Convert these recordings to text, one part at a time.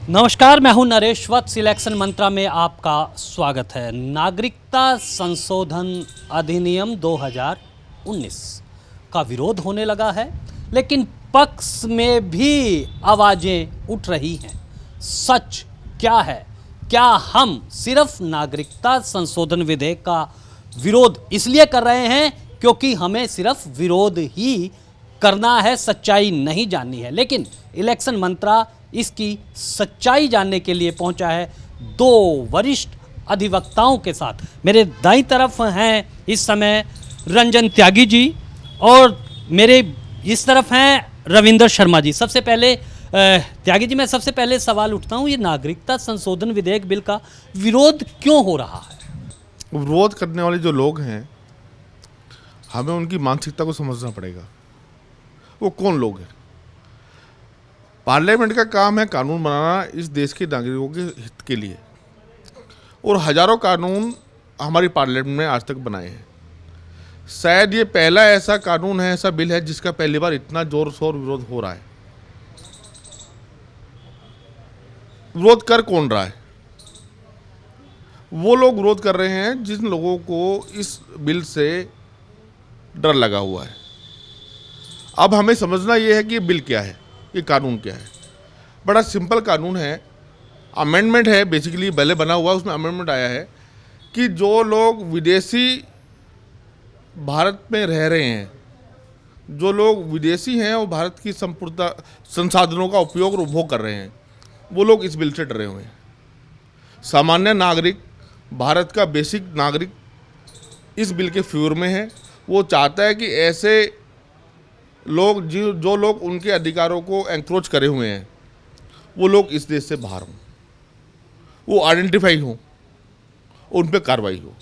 नमस्कार, मैं हूं नरेश वत्स। इलेक्शन मंत्रा में आपका स्वागत है। नागरिकता संशोधन अधिनियम 2019 का विरोध होने लगा है, लेकिन पक्ष में भी आवाजें उठ रही हैं। सच क्या है? क्या हम सिर्फ नागरिकता संशोधन विधेयक का विरोध इसलिए कर रहे हैं क्योंकि हमें सिर्फ विरोध ही करना है, सच्चाई नहीं जाननी है? लेकिन इलेक्शन मंत्रा इसकी सच्चाई जानने के लिए पहुंचा है दो वरिष्ठ अधिवक्ताओं के साथ। मेरे दाईं तरफ हैं इस समय रंजन त्यागी जी और मेरे इस तरफ हैं रविंदर शर्मा जी। सबसे पहले त्यागी जी, मैं सबसे पहले सवाल उठता हूं, ये नागरिकता संशोधन विधेयक बिल का विरोध क्यों हो रहा है? विरोध करने वाले जो लोग हैं, हमें उनकी मानसिकता को समझना पड़ेगा। वो कौन लोग हैं? पार्लियामेंट का काम है कानून बनाना इस देश के नागरिकों के हित के लिए, और हजारों कानून हमारी पार्लियामेंट में आज तक बनाए हैं। शायद ये पहला ऐसा कानून है, ऐसा बिल है जिसका पहली बार इतना जोर शोर विरोध हो रहा है। विरोध कर कौन रहा है? वो लोग विरोध कर रहे हैं जिन लोगों को इस बिल से डर लगा हुआ है। अब हमें समझना ये है कि ये बिल क्या है, ये कानून क्या है। बड़ा सिंपल कानून है, अमेंडमेंट है, बेसिकली पहले बना हुआ, उसमें अमेंडमेंट आया है कि जो लोग विदेशी भारत में रह रहे हैं, जो लोग विदेशी हैं और भारत की संपूर्ण संसाधनों का उपयोग और उपभोग कर रहे हैं, वो लोग इस बिल से डरे हुए हैं। सामान्य नागरिक, भारत का बेसिक नागरिक इस बिल के फेवर में है। वो चाहता है कि ऐसे लोग जो लोग उनके अधिकारों को एंक्रोच करे हुए हैं, वो लोग इस देश से बाहर हों, वो आइडेंटिफाई हों, उन पर कार्रवाई हो।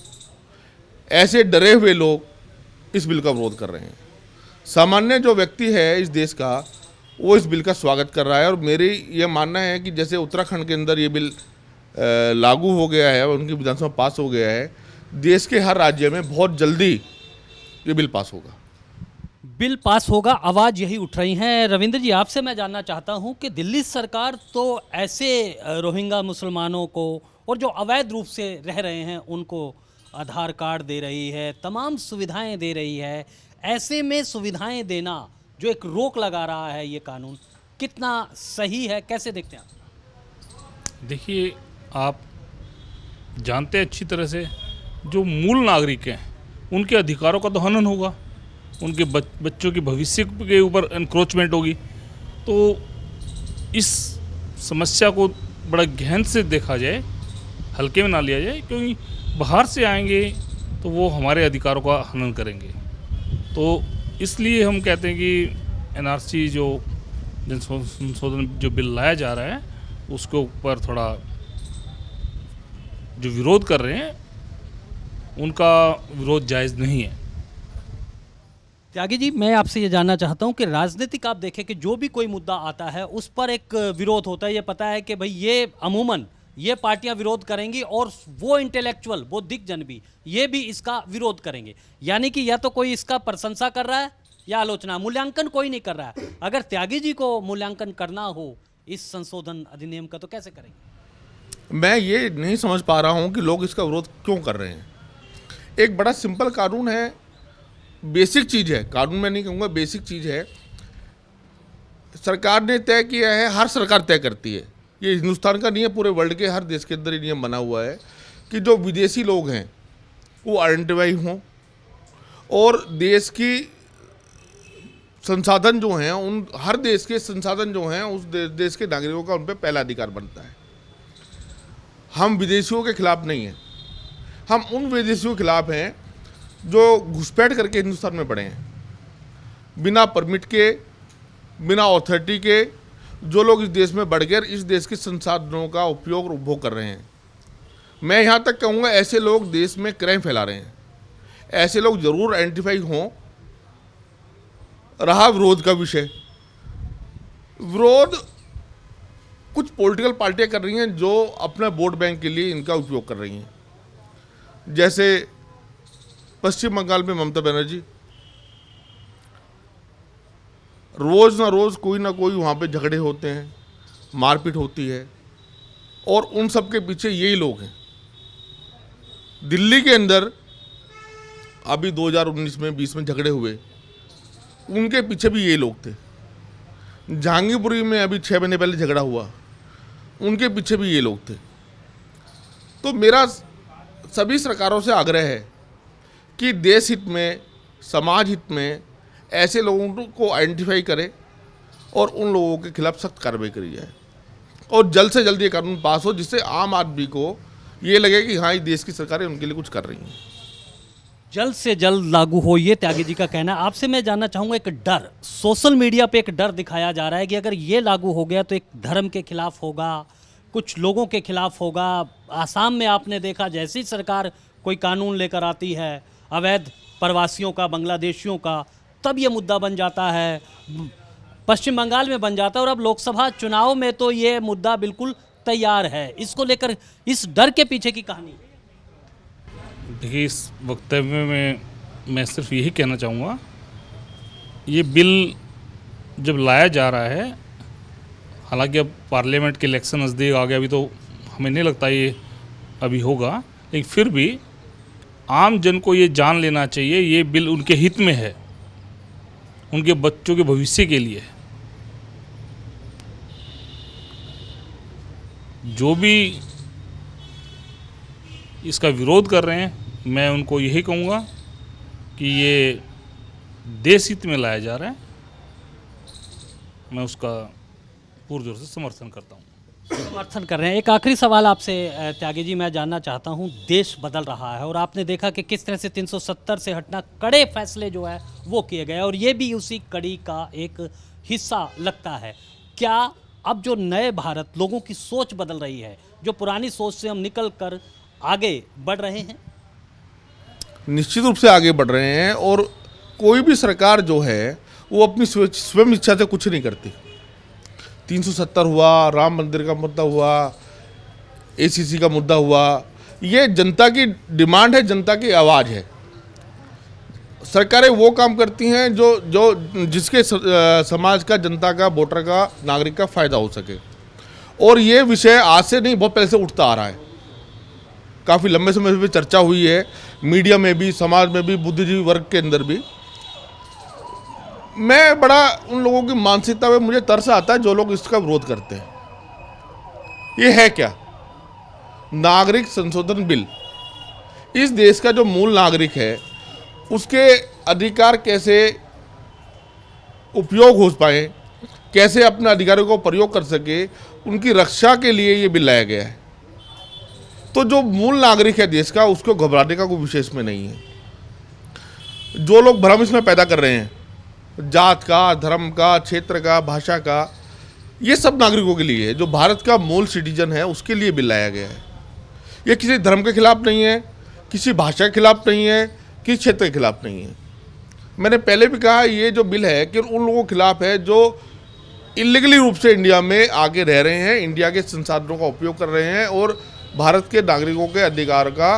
ऐसे डरे हुए लोग इस बिल का विरोध कर रहे हैं। सामान्य जो व्यक्ति है इस देश का, वो इस बिल का स्वागत कर रहा है। और मेरी ये मानना है कि जैसे उत्तराखंड के अंदर ये बिल लागू हो गया है और उनकी विधानसभा पास हो गया है, देश के हर राज्य में बहुत जल्दी ये बिल पास होगा। बिल पास होगा, आवाज़ यही उठ रही हैं। रविंद्र जी, आपसे मैं जानना चाहता हूं कि दिल्ली सरकार तो ऐसे रोहिंग्या मुसलमानों को और जो अवैध रूप से रह रहे हैं उनको आधार कार्ड दे रही है, तमाम सुविधाएं दे रही है। ऐसे में सुविधाएं देना जो एक रोक लगा रहा है ये कानून, कितना सही है, कैसे देखते हैं आप? देखिए, आप जानते हैं अच्छी तरह से, जो मूल नागरिक हैं उनके अधिकारों का तो हनन होगा, उनके बच्चों के भविष्य के ऊपर एनक्रोचमेंट होगी। तो इस समस्या को बड़ा गहन से देखा जाए, हल्के में ना लिया जाए, क्योंकि बाहर से आएंगे तो वो हमारे अधिकारों का हनन करेंगे। तो इसलिए हम कहते हैं कि एनआरसी जो जन संशोधन जो बिल लाया जा रहा है, उसके ऊपर थोड़ा जो विरोध कर रहे हैं उनका विरोध जायज़ नहीं है। त्यागी जी, मैं आपसे ये जानना चाहता हूँ कि राजनीतिक आप देखें कि जो भी कोई मुद्दा आता है उस पर एक विरोध होता है। ये पता है कि भाई ये अमूमन ये पार्टियां विरोध करेंगी और वो इंटेलेक्चुअल बौद्धिक जन भी ये भी इसका विरोध करेंगे। यानी कि या तो कोई इसका प्रशंसा कर रहा है या आलोचना, मूल्यांकन कोई नहीं कर रहा है। अगर त्यागी जी को मूल्यांकन करना हो इस संशोधन अधिनियम का तो कैसे करेंगे? मैं ये नहीं समझ पा रहा हूँ कि लोग इसका विरोध क्यों कर रहे हैं। एक बड़ा सिंपल कानून है, बेसिक चीज़ है, कानून में नहीं कहूँगा, बेसिक चीज़ है। सरकार ने तय किया है, हर सरकार तय करती है, ये हिंदुस्तान का नहीं है, पूरे वर्ल्ड के हर देश के अंदर ये नियम बना हुआ है कि जो विदेशी लोग हैं वो आइडेंटिफाई हों, और देश की संसाधन जो हैं, उन हर देश के संसाधन जो हैं उस देश के नागरिकों का उन पर पहला अधिकार बनता है। हम विदेशियों के खिलाफ नहीं हैं, हम उन विदेशियों के खिलाफ हैं जो घुसपैठ करके हिंदुस्तान में पड़े हैं, बिना परमिट के, बिना अथॉरिटी के, जो लोग इस देश में बढ़कर इस देश के संसाधनों का उपयोग और उपभोग कर रहे हैं। मैं यहाँ तक कहूँगा, ऐसे लोग देश में क्राइम फैला रहे हैं। ऐसे लोग ज़रूर आइडेंटिफाई हों। रहा विरोध का विषय, विरोध कुछ पॉलिटिकल पार्टियाँ कर रही हैं जो अपने वोट बैंक के लिए इनका उपयोग कर रही हैं। जैसे पश्चिम बंगाल में ममता बनर्जी, रोज़ ना रोज़ कोई ना कोई वहाँ पे झगड़े होते हैं, मारपीट होती है, और उन सब के पीछे यही लोग हैं। दिल्ली के अंदर अभी 2019 में 20 में झगड़े हुए, उनके पीछे भी यही लोग थे। जहांगीरपुरी में अभी 6 महीने पहले झगड़ा हुआ, उनके पीछे भी ये लोग थे। तो मेरा सभी सरकारों से आग्रह है कि देश हित में, समाज हित में ऐसे लोगों को आइडेंटिफाई करें और उन लोगों के खिलाफ सख्त कार्रवाई करी जाए और जल्द से जल्द ये कानून पास हो, जिससे आम आदमी को ये लगे कि हाँ, ये देश की सरकारें उनके लिए कुछ कर रही हैं। जल्द से जल्द लागू हो, ये त्यागी जी का कहना है। आपसे मैं जानना चाहूँगा, एक डर सोशल मीडिया पे एक डर दिखाया जा रहा है कि अगर ये लागू हो गया तो एक धर्म के खिलाफ होगा, कुछ लोगों के खिलाफ होगा। आसाम में आपने देखा, जैसी सरकार कोई कानून लेकर आती है अवैध प्रवासियों का, बांग्लादेशियों का, तब ये मुद्दा बन जाता है। पश्चिम बंगाल में बन जाता है और अब लोकसभा चुनाव में तो ये मुद्दा बिल्कुल तैयार है। इसको लेकर, इस डर के पीछे की कहानी। देखिए, इस वक्तव्य में मैं सिर्फ यही कहना चाहूँगा, ये बिल जब लाया जा रहा है, हालांकि अब पार्लियामेंट के इलेक्शन नज़दीक आ गया, अभी तो हमें नहीं लगता ये अभी होगा, लेकिन फिर भी आम जन को ये जान लेना चाहिए ये बिल उनके हित में है, उनके बच्चों के भविष्य के लिए। जो भी इसका विरोध कर रहे हैं, मैं उनको यही कहूँगा कि ये देश हित में लाया जा रहा है। मैं उसका पुरजोर से समर्थन करता हूँ। समर्थन कर रहे हैं। एक आखिरी सवाल आपसे त्यागी जी मैं जानना चाहता हूँ, देश बदल रहा है और आपने देखा कि किस तरह से 370 से हटना, कड़े फैसले जो है वो किए गए और ये भी उसी कड़ी का एक हिस्सा लगता है। क्या अब जो नए भारत, लोगों की सोच बदल रही है, जो पुरानी सोच से हम निकल कर आगे बढ़ रहे हैं? निश्चित रूप से आगे बढ़ रहे हैं और कोई भी सरकार जो है वो अपनी स्वयं इच्छा से कुछ नहीं करती। 370 हुआ, राम मंदिर का मुद्दा हुआ, एसीसी का मुद्दा हुआ, ये जनता की डिमांड है, जनता की आवाज़ है। सरकारें वो काम करती हैं जो जिसके समाज का, जनता का, वोटर का, नागरिक का फ़ायदा हो सके। और ये विषय आज से नहीं, बहुत पहले से उठता आ रहा है। काफ़ी लंबे समय से चर्चा हुई है, मीडिया में भी, समाज में भी, बुद्धिजीवी वर्ग के अंदर भी। मैं बड़ा उन लोगों की मानसिकता में मुझे तरस आता है जो लोग इसका विरोध करते हैं। ये है क्या? नागरिक संशोधन बिल। इस देश का जो मूल नागरिक है उसके अधिकार कैसे उपयोग हो पाए, कैसे अपने अधिकारों को प्रयोग कर सके, उनकी रक्षा के लिए ये बिल लाया गया है। तो जो मूल नागरिक है देश का, उसको घबराने का कोई विशेष में नहीं है। जो लोग भ्रम इसमें पैदा कर रहे हैं, जात का, धर्म का, क्षेत्र का, भाषा का, ये सब नागरिकों के लिए है। जो भारत का मूल सिटीजन है उसके लिए बिल लाया गया है। ये किसी धर्म के खिलाफ नहीं है, किसी भाषा के खिलाफ नहीं है, किसी क्षेत्र के खिलाफ नहीं है। मैंने पहले भी कहा, ये जो बिल है कि उन लोगों के खिलाफ है जो इलीगली रूप से इंडिया में आके रह रहे हैं, इंडिया के संसाधनों का उपयोग कर रहे हैं और भारत के नागरिकों के अधिकार का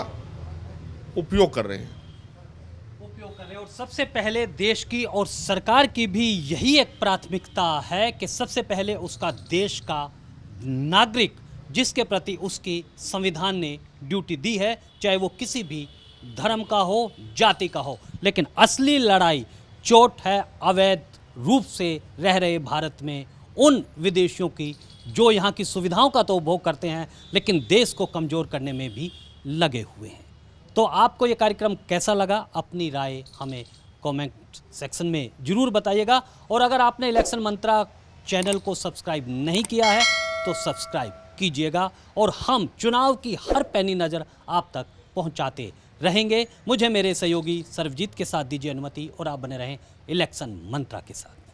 उपयोग कर रहे हैं। और सबसे पहले देश की और सरकार की भी यही एक प्राथमिकता है कि सबसे पहले उसका देश का नागरिक, जिसके प्रति उसकी संविधान ने ड्यूटी दी है, चाहे वो किसी भी धर्म का हो, जाति का हो। लेकिन असली लड़ाई चोट है अवैध रूप से रह रहे भारत में उन विदेशियों की, जो यहाँ की सुविधाओं का तो उपभोग करते हैं लेकिन देश को कमज़ोर करने में भी लगे हुए हैं। तो आपको ये कार्यक्रम कैसा लगा? अपनी राय हमें कमेंट सेक्शन में ज़रूर बताइएगा। और अगर आपने इलेक्शन मंत्रा चैनल को सब्सक्राइब नहीं किया है तो सब्सक्राइब कीजिएगा और हम चुनाव की हर पैनी नज़र आप तक पहुंचाते रहेंगे। मुझे मेरे सहयोगी सर्वजीत के साथ दीजिए अनुमति और आप बने रहें इलेक्शन मंत्रा के साथ।